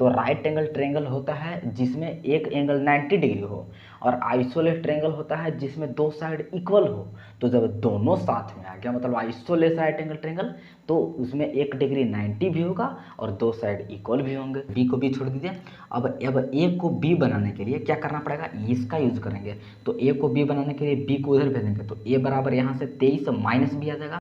तो right angle triangle होता है जिसमें एक एंगल 90 डिग्री हो, और आइसोलेस ट्रायंगल होता है जिसमें दो साइड इक्वल हो। तो जब दोनों साथ में आ गया मतलब आइसोलेस राइट एंगल ट्रायंगल, तो उसमें एक डिग्री 90 भी होगा और दो साइड इक्वल भी होंगे। बी को भी छोड़ दीजिए। अब ए को बी बनाने के लिए क्या करना पड़ेगा, इसका यूज करेंगे। तो ए को बी बनाने के लिए बी को उधर भेजेंगे, तो ए बराबर यहाँ से 23 माइनस बी आ जाएगा।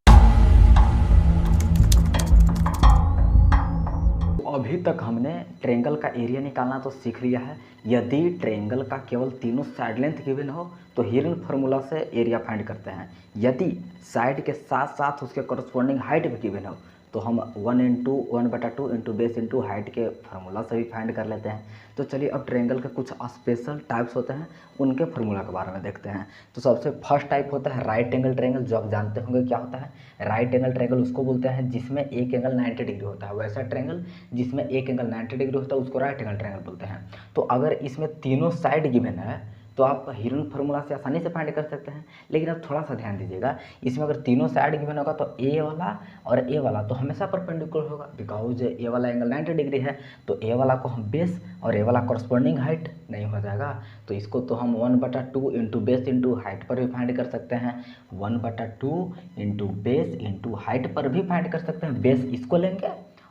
अभी तक हमने ट्रायंगल का एरिया निकालना तो सीख लिया है। यदि ट्रायंगल का केवल तीनों साइड लेंथ गिवन हो तो हिरन फार्मूला से एरिया फाइंड करते हैं। यदि साइड के साथ साथ उसके करस्पॉन्डिंग हाइट भी गिवन हो तो हम 1/2 इंटू बेस इंटू हाइट के फार्मूला से भी फाइंड कर लेते हैं। तो चलिए अब ट्रायंगल के कुछ स्पेशल टाइप्स होते हैं, उनके फार्मूला के बारे में देखते हैं। तो सबसे फर्स्ट टाइप होता है राइट एंगल ट्रायंगल, जो आप जानते होंगे क्या होता है। राइट एंगल ट्रायंगल उसको बोलते हैं जिसमें एक एंगल 90 डिग्री होता है। वैसा ट्रायंगल जिसमें एक एंगल 90 डिग्री होता है उसको राइट एंगल ट्रायंगल बोलते हैं। तो अगर इसमें तीनों साइड गिवन है तो आप हिरन फार्मूला से आसानी से फाइंड कर सकते हैं। लेकिन आप थोड़ा सा ध्यान दीजिएगा, इसमें अगर तीनों साइड गिवन होगा तो ए वाला और ए वाला तो हमेशा परपेंडिकुलर होगा, बिकॉज ए वाला एंगल 90 डिग्री है। तो ए वाला को हम बेस और ए वाला करस्पॉन्डिंग हाइट नहीं हो जाएगा, तो इसको तो हम 1/2 इंटू बेस इंटू हाइट पर भी फाइंड कर सकते हैं। 1/2 इंटू बेस इंटू हाइट पर भी फाइंड कर सकते हैं। बेस इसको लेंगे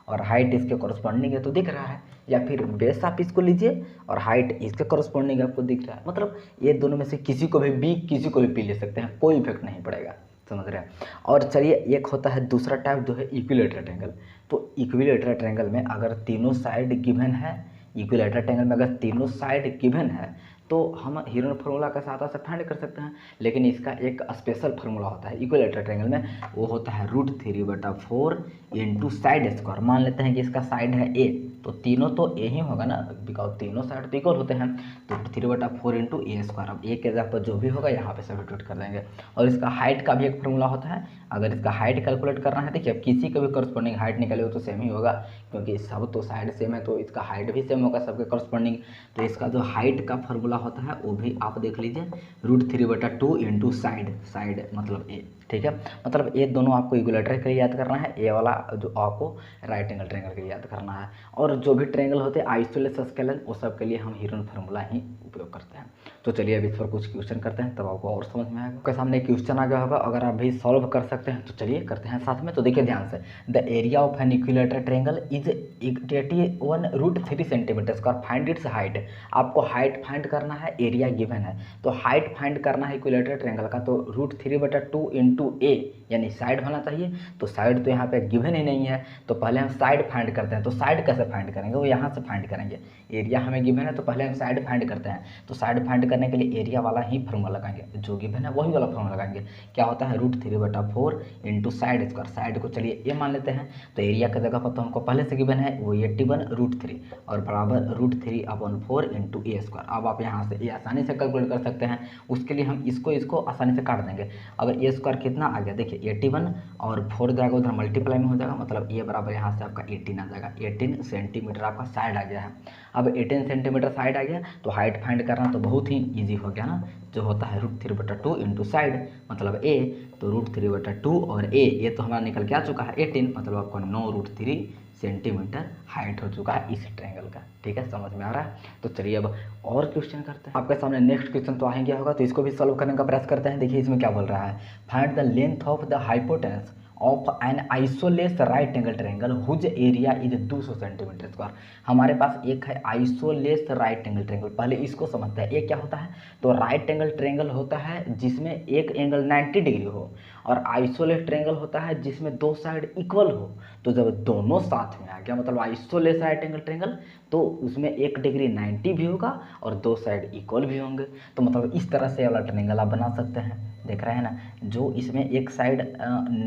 और हाइट इसके कॉरस्पॉन्डिंग है तो दिख रहा है, या फिर बेस आप इसको लीजिए और हाइट इसके कॉरस्पॉन्डिंग आपको दिख रहा है। मतलब ये दोनों में से किसी को भी बी किसी को भी पी ले सकते हैं, कोई इफेक्ट नहीं पड़ेगा, समझ रहे हैं। और चलिए एक होता है दूसरा टाइप जो है इक्विलेटरल ट्रायंगल। तो इक्विलेटरल ट्रायंगल में अगर तीनों साइड गिवन है, इक्विलेटरल ट्रायंगल में अगर तीनों साइड गिवन है तो हम हिरन फार्मूला के साथ से फाइंड कर सकते हैं। लेकिन इसका एक स्पेशल फार्मूला होता है इक्विलेटरल ट्रायंगल में, वो होता है √3/4 इंटू साइड स्क्वायर। मान लेते हैं कि इसका साइड है ए, तो तीनों तो ए ही होगा ना, बिकॉज तीनों साइड तो इक्वल होते हैं। तो 3/4 इंटू ए स्क्वायर, अब ए के जगह पर जो भी होगा यहाँ पे सब्स्टिट्यूट कर देंगे। और इसका हाइट का भी एक फार्मूला होता है। अगर इसका हाइट कैलकुलेट करना है, देखिए अब किसी का भी करस्पॉन्डिंग हाइट निकाले हो तो सेम ही होगा, क्योंकि सब तो साइड सेम है तो इसका हाइट भी सेम होगा सबके करस्पॉन्डिंग। तो इसका जो हाइट का फार्मूला होता है वो भी आप देख लीजिए, √3/2 इंटू साइड मतलब ए, ठीक है। मतलब ये दोनों आपको इक्विलेटरल के लिए याद करना है, ए वाला जो आपको राइट एंगल ट्रायंगल के लिए याद करना है। और जो भी ट्रायंगल होते हैं आइसोलेस स्केलन, वो सब के लिए हम हिरन फार्मूला ही उपयोग करते हैं। तो चलिए अब इस पर कुछ क्वेश्चन करते हैं, तब आपको और समझ में आएगा। आपके सामने क्वेश्चन आ गया होगा, अगर आप भी सॉल्व कर सकते हैं तो चलिए करते हैं साथ में। तो देखिए ध्यान से, the area of an equilateral triangle is 81 centimetre square, find its height. आपको हाइट फाइंड करना है, एरिया गिवन है, तो हाइट फाइंड करना है इक्विलेटरल ट्रायंगल का। तो √3/2 इंटू ए यानी साइड होना चाहिए, तो साइड तो यहाँ पे गिवन ही नहीं है, तो पहले हम साइड फाइंड करते हैं। तो साइड कैसे फाइंड करेंगे, वो यहाँ से फाइंड करेंगे। एरिया हमें गिवन है तो पहले हम साइड फाइंड करते हैं। तो साइड फाइंड करने के लिए एरिया वाला ही फार्मूला लगाएंगे, जो गिवन है वही वाला फार्मूला लगाएंगे। क्या होता है, √3/4 इंटू साइड स्क्वायर। साइड को चलिए ए मान लेते हैं, तो एरिया की जगह पर तो हमको पहले से गिवन है वो 81√3 और बराबर √3/4 इंटू ए स्क्वायर। अब आप यहाँ से ये आसानी से कैलकुलेट कर सकते हैं, उसके लिए हम इसको आसानी से काट देंगे। अगर ए स्क्वायर कितना आ गया, देखिए 81 और 4 जाएगा उधर मल्टीप्लाई में हो जाएगा, मतलब ए बराबर यहाँ से आपका 18 आ जाएगा। 18 सेंटीमीटर आपका साइड आ गया है। अब 18 सेंटीमीटर साइड आ गया तो हाइट फाइंड करना तो बहुत ही ईजी हो गया ना, जो होता है √3/2 इंटू साइड मतलब ए। तो √3/2 और ए तो हमारा निकल के आ चुका है 18, मतलब आपको 9√3 सेंटीमीटर हाइट हो चुका है इस ट्रायंगल का। ठीक है, समझ में आ रहा है। तो चलिए अब और क्वेश्चन करते हैं। आपके सामने नेक्स्ट क्वेश्चन तो आ ही गया होगा, तो इसको भी सॉल्व करने का प्रयास करते हैं। देखिए इसमें क्या बोल रहा है, find the length of the hypotenuse of an isosceles right angle triangle whose area is 200 centimetre square. हमारे पास एक है आइसोलेस राइट एंगल ट्रायंगल, पहले इसको समझते हैं। ये क्या होता है, तो राइट एंगल ट्रायंगल होता है जिसमें एक एंगल 90 डिग्री हो, और आइसोलेस ट्रायंगल होता है जिसमें दो साइड इक्वल हो। तो जब दोनों साथ में आ गया मतलब आइसोलेस राइट एंगल ट्रायंगल, तो उसमें एक डिग्री 90 भी होगा और दो साइड इक्वल भी होंगे। तो मतलब इस तरह से वाला ट्रायंगल आप बना सकते हैं, देख रहे हैं ना, जो इसमें एक साइड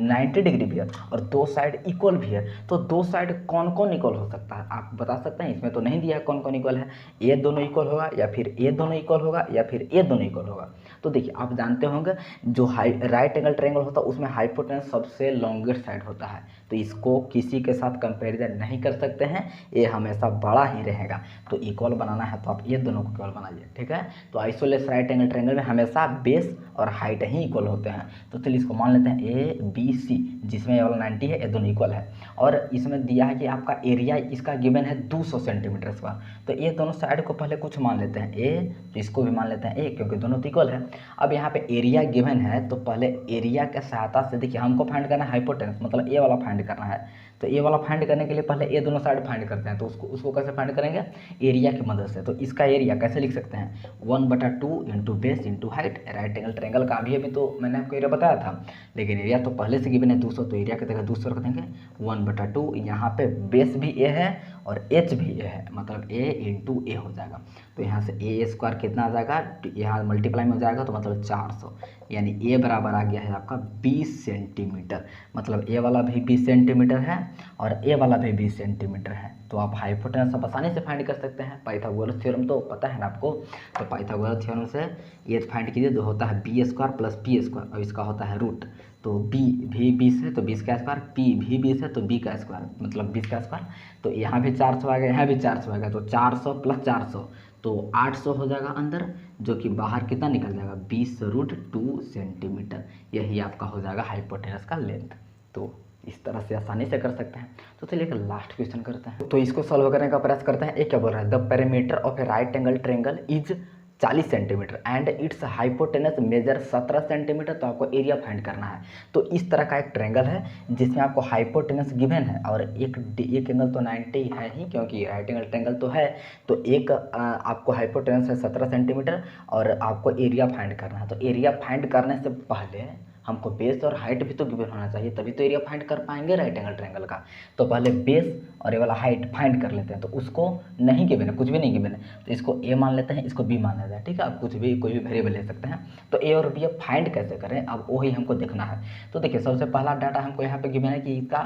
90 डिग्री भी है और दो साइड इक्वल भी है। तो दो साइड कौन कौन इक्वल हो सकता है, आप बता सकते हैं। इसमें तो नहीं दिया है कौन कौन इक्वल है, ये दोनों इक्वल होगा या फिर ये दोनों इक्वल होगा या फिर ये दोनों इक्वल होगा। तो देखिए आप जानते होंगे जो राइट एंगल ट्रायंगल होता है उसमें हाइपोटेनस सबसे लॉन्गेस्ट साइड होता है। तो तो इसको किसी के साथ कंपेरिजन नहीं कर सकते हैं, ये हमेशा बड़ा ही रहेगा। तो इक्वल बनाना है तो आप ये दोनों को इक्वल बनाइए, ठीक है। तो आइसोलेस राइट एंगल ट्रायंगल में हमेशा बेस और हाइट ही इक्वल होते हैं। तो चलिए इसको मान लेते हैं ए बी सी, जिसमें ये वाला 90 है, ये दोनों इक्वल है। और इसमें दिया है कि आपका एरिया इसका गिवन है 200 सेंटीमीटर स्क्वायर। तो ये दोनों साइड को पहले कुछ मान लेते हैं ए, तो इसको भी मान लेते हैं ए, क्योंकि दोनों तो इक्वल है। अब यहाँ पे एरिया गिवन है तो पहले एरिया के सहायता से देखिए हमको फाइंड करना है हाइपोटेनस, मतलब ए वाला फाइंड करना है। तो ए वाला फाइंड करने के लिए पहले ये दोनों साइड फाइंड करते हैं। तो उसको कैसे फाइंड करेंगे, एरिया की मदद से। तो इसका एरिया कैसे लिख सकते हैं, 1/2 into base into height. Right angle triangle का अभी तो मैंने आपको एरिया बताया था, लेकिन एरिया तो पहले से गिवन है 200, तो एरिया की जगह 200 रख देंगे। 1/2, यहाँ पे बेस भी ए है और एच भी ए है, मतलब ए इंटू ए हो जाएगा। तो यहाँ से ए स्क्वायर कितना आ जाएगा, यहाँ मल्टीप्लाई में हो जाएगा तो मतलब 400, यानी ए बराबर आ गया है आपका 20 सेंटीमीटर। मतलब ए वाला भी 20 सेंटीमीटर है और ए वाला भी 20 सेंटीमीटर है। तो आप हाइपोटेनस आप आसानी से फाइंड कर सकते हैं। पाइथागोरस थ्योरम तो पता है ना आपको। तो पाइथागोरस थ्योरम से ये फाइंड कीजिए, जो होता है B square plus P square, और इसका होता है रूट। तो बी भी 20 है तो 20 का स्क्वायर, पी भी 20 है तो बी का स्क्वायर, मतलब 20 का स्क्वायर। तो यहाँ भी 400 आ गया, यहाँ भी 400 आ गया, तो 400 प्लस 400 तो 800 हो जाएगा अंदर, जो कि बाहर कितना निकल जाएगा, 20√2 सेंटीमीटर। यही आपका हो जाएगा हाइपोटेनस का लेंथ। तो इस तरह से आसानी से कर सकते हैं। तो चलिए एक लास्ट क्वेश्चन करते हैं, तो इसको सॉल्व करने का प्रयास करते हैं। एक क्या बोल रहा है, the perimeter of a right angle triangle is 40 centimetre and its hypotenuse measure 17 centimetre. तो आपको एरिया फाइंड करना है। तो इस तरह का एक ट्रायंगल है जिसमें आपको हाइपोटेनस गिवन है और एक एंगल तो 90 है ही, क्योंकि राइट एंगल ट्रायंगल तो है। तो एक आपको हाइपोटेनस है 17 सेंटीमीटर और आपको एरिया फाइंड करना है। तो एरिया फाइंड करने से पहले हमको बेस और हाइट भी तो गिवन होना चाहिए, तभी तो एरिया फाइंड कर पाएंगे राइट एंगल ट्रायंगल का। तो पहले बेस और ये वाला हाइट फाइंड कर लेते हैं। तो उसको नहीं गिवन है, कुछ भी नहीं गिवन है, तो इसको ए मान लेते हैं, इसको बी मान लेते हैं, ठीक है। आप कुछ भी कोई भी वेरिएबल ले सकते हैं। तो ए और बी फाइंड कैसे करें, अब वही हमको देखना है। तो देखिए सबसे पहला डाटा हमको यहाँ पे गिवन है कि इसका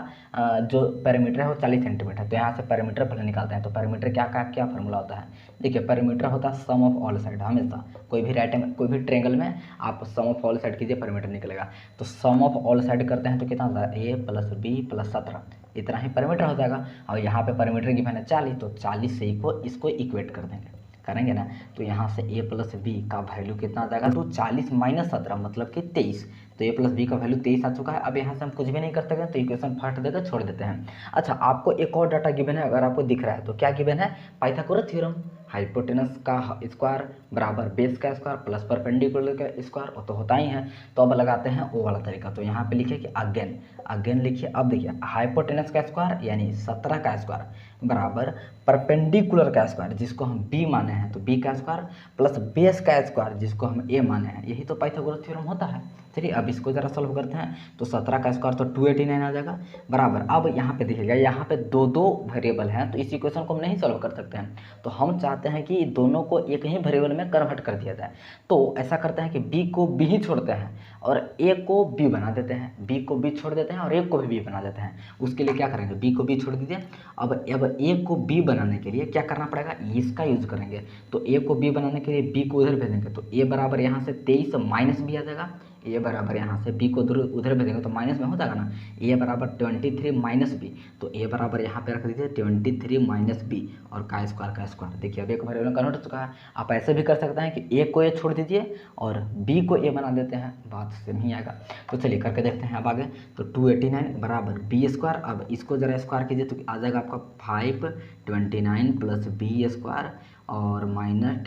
जो पैरामीटर है वो 40 सेंटीमीटर। तो यहाँ से पैरामीटर पहले निकालते हैं। तो पैरामीटर क्या फॉर्मूला होता है, देखिए पैरामीटर होता है सम ऑफ ऑल साइड। हमेशा कोई भी राइट एंगल कोई भी ट्रायंगल में आप सम ऑफ ऑल साइड कीजिए, पैरामीटर निकलेगा। तो सम ऑफ ऑल साइड करते हैं तो कितना होता है, ए प्लस बी प्लस 17, इतना ही पैरामीटर हो जाएगा। और यहाँ पे पैरामीटर गिवन है 40, तो 40 से इसको इक्वेट कर देंगे, करेंगे ना। तो यहाँ से ए प्लस बी का वैल्यू कितना आ जाएगा, तो 40 माइनस 17 मतलब कि 23। तो ए प्लस बी का वैल्यू 23 आ चुका है। अब यहाँ से हम कुछ भी नहीं कर सकते, तो इक्वेशन फर्स्ट देकर छोड़ देते हैं। अच्छा, आपको एक और डाटा गिवन है, अगर आपको दिख रहा है तो क्या गिवन है, पाइथागोरस थ्योरम। हाइपोटेनस का स्क्वायर बराबर बेस का स्क्वायर प्लस परपेंडिकुलर का स्क्वायर, वो तो होता ही है। तो अब लगाते हैं वो वाला तरीका। तो यहाँ पे लिखिए कि अगेन लिखिए। अब देखिए हाइपोटेनस का स्क्वायर यानी 17 का स्क्वायर बराबर परपेंडिकुलर का स्क्वायर, जिसको हम बी माने हैं तो बी का स्क्वायर, प्लस बेस का स्क्वायर जिसको हम ए माने हैं। यही तो पाइथागोरस थ्योरम होता है। चलिए अब इसको ज़रा सॉल्व करते हैं। तो 17 का स्क्वायर तो 289 आ जाएगा बराबर। अब यहाँ पे देखिएगा, यहाँ पे दो वेरिएबल हैं, तो इस इक्वेशन को हम नहीं सॉल्व कर सकते हैं। तो हम चाहते हैं कि दोनों को एक ही वेरिएबल में कन्वर्ट कर दिया जाए। तो ऐसा करते हैं कि बी को बी ही छोड़ते हैं और ए को बी बना देते हैं, बी को बी छोड़ देते हैं और ए को भी बी बना देते हैं। उसके लिए क्या करेंगे, बी को बी छोड़ दीजिए। अब ए को बी बनाने के लिए क्या करना पड़ेगा, इसका यूज करेंगे। तो ए को बी बनाने के लिए बी को उधर भेजेंगे। तो ए बराबर यहाँ से 23 माइनस बी आ जाएगा। ए बराबर यहाँ से बी को उधर भेजेंगे तो माइनस में हो जाएगा ना। ए बराबर 23 माइनस बी, तो ए बराबर यहाँ पे रख दीजिए 23 माइनस बी और का स्क्वायर। देखिए अब एक वेरिएबल कन्वर्ट हो चुका है। आप ऐसे भी कर सकते हैं कि ए को ए छोड़ दीजिए और बी को ए बना देते हैं, बात सेम ही आएगा। तो चलिए करके देखते हैं अब आगे। तो 289 बराबर बी स्क्वायर। अब इसको ज़रा स्क्वायर कीजिए तो आ जाएगा आपका 529 प्लस बी स्क्वायर और माइनस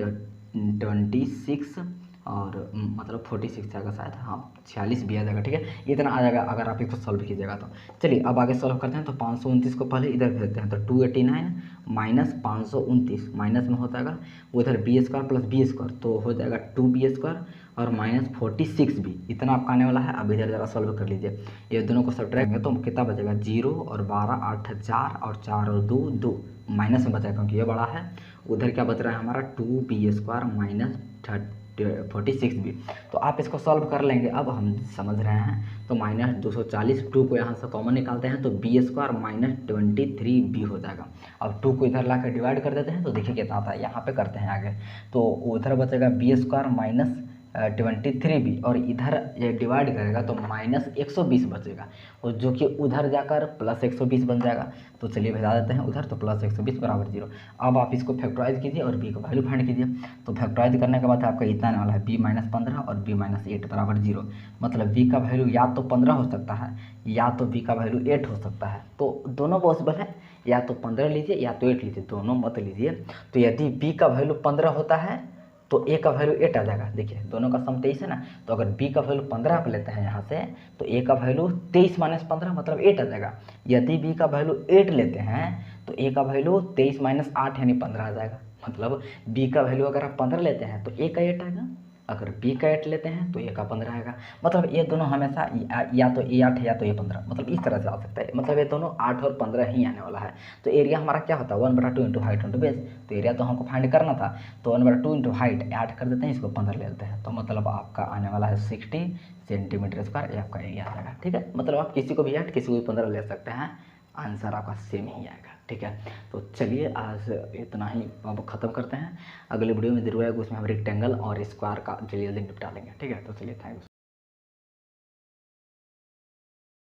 26 और मतलब 46 आएगा शायद, हाँ 46 भी आ जाएगा, ठीक है। इतना आ जाएगा अगर आप इसको सॉल्व कीजिएगा तो। चलिए अब आगे सॉल्व करते हैं। तो 529 को पहले इधर भेजते हैं। तो 289 माइनस 529 माइनस में हो जाएगा उधर B square plus B square, तो हो जाएगा 2b स्क्वायर और माइनस 46 भी, इतना आपका आने वाला है। अब इधर ज़रा सॉल्व कर लीजिए। ये दोनों को सब्ट्रैक्ट करेंगे तो कितना बचेगा, 0 और 12 8 4 और 4 और 2 2 माइनस में बचा क्योंकि ये बड़ा है। उधर क्या बच रहा है हमारा 2b स्क्वायर माइनस 46 भी। तो आप इसको सॉल्व कर लेंगे, अब हम समझ रहे हैं। तो माइनस 240, 2 को यहाँ से कॉमन निकालते हैं तो बी स्क्वायर माइनस 23b हो जाएगा। अब 2 को इधर ला कर डिवाइड कर देते हैं तो देखिए कितना आता है, यहाँ पे करते हैं आगे। तो उधर बचेगा बी स्क्वायर माइनस 23b और इधर ये डिवाइड करेगा तो -120 बचेगा, और जो कि उधर जाकर +120 बन जाएगा। तो चलिए भेजा देते हैं उधर, तो +120 बराबर 0। अब आप इसको फैक्टराइज कीजिए और b का वैल्यू फाइंड कीजिए। तो फैक्टराइज करने के बाद आपका इतना आने वाला है b-15 और b-8 बराबर 0। मतलब b का वैल्यू या तो 15 हो सकता है या तो b का वैल्यू 8 हो सकता है। तो दोनों पॉसिबल है, या तो 15 लीजिए या तो 8 लीजिए, दोनों मत लीजिए। तो यदि b का वैल्यू 15 होता है तो a का वैल्यू 8 आ जाएगा। देखिए दोनों का सम 23 है ना, तो अगर b का वैल्यू 15 आप लेते हैं यहाँ से तो a का वैल्यू 23 - 15 मतलब 8 आ जाएगा। यदि b का वैल्यू 8 लेते हैं तो a का वैल्यू 23 - 8 यानी 15 आ जाएगा। मतलब b का वैल्यू अगर आप 15 लेते हैं तो a का 8 आएगा, अगर b का 8 लेते हैं तो a का 15 आएगा। मतलब ये दोनों हमेशा या तो a 8 या तो a 15, मतलब इस तरह से आ सकता है। मतलब ये दोनों 8 और 15 ही आने वाला है। तो एरिया हमारा क्या होता है 1/2 इंटू हाइट इंटू बेस। तो एरिया तो हमको फाइंड करना था, तो 1/2 इंटू हाइट ऐड कर देते हैं, इसको 15 ले लेते हैं। तो मतलब आपका आने वाला है 60 सेंटीमीटर स्क्वायर, ये आपका एरिया आ जाएगा। ठीक है, मतलब आप किसी को भी 8 किसी को भी 15 ले सकते हैं, आंसर आपका सेम ही आएगा। ठीक है, तो चलिए आज इतना ही अब ख़त्म करते हैं। अगले वीडियो में जरूर आएगा, उसमें हम रेक्टेंगल और स्क्वायर का जल्दी जल्दी निपटा लेंगे। ठीक है, तो चलिए थैंक यू।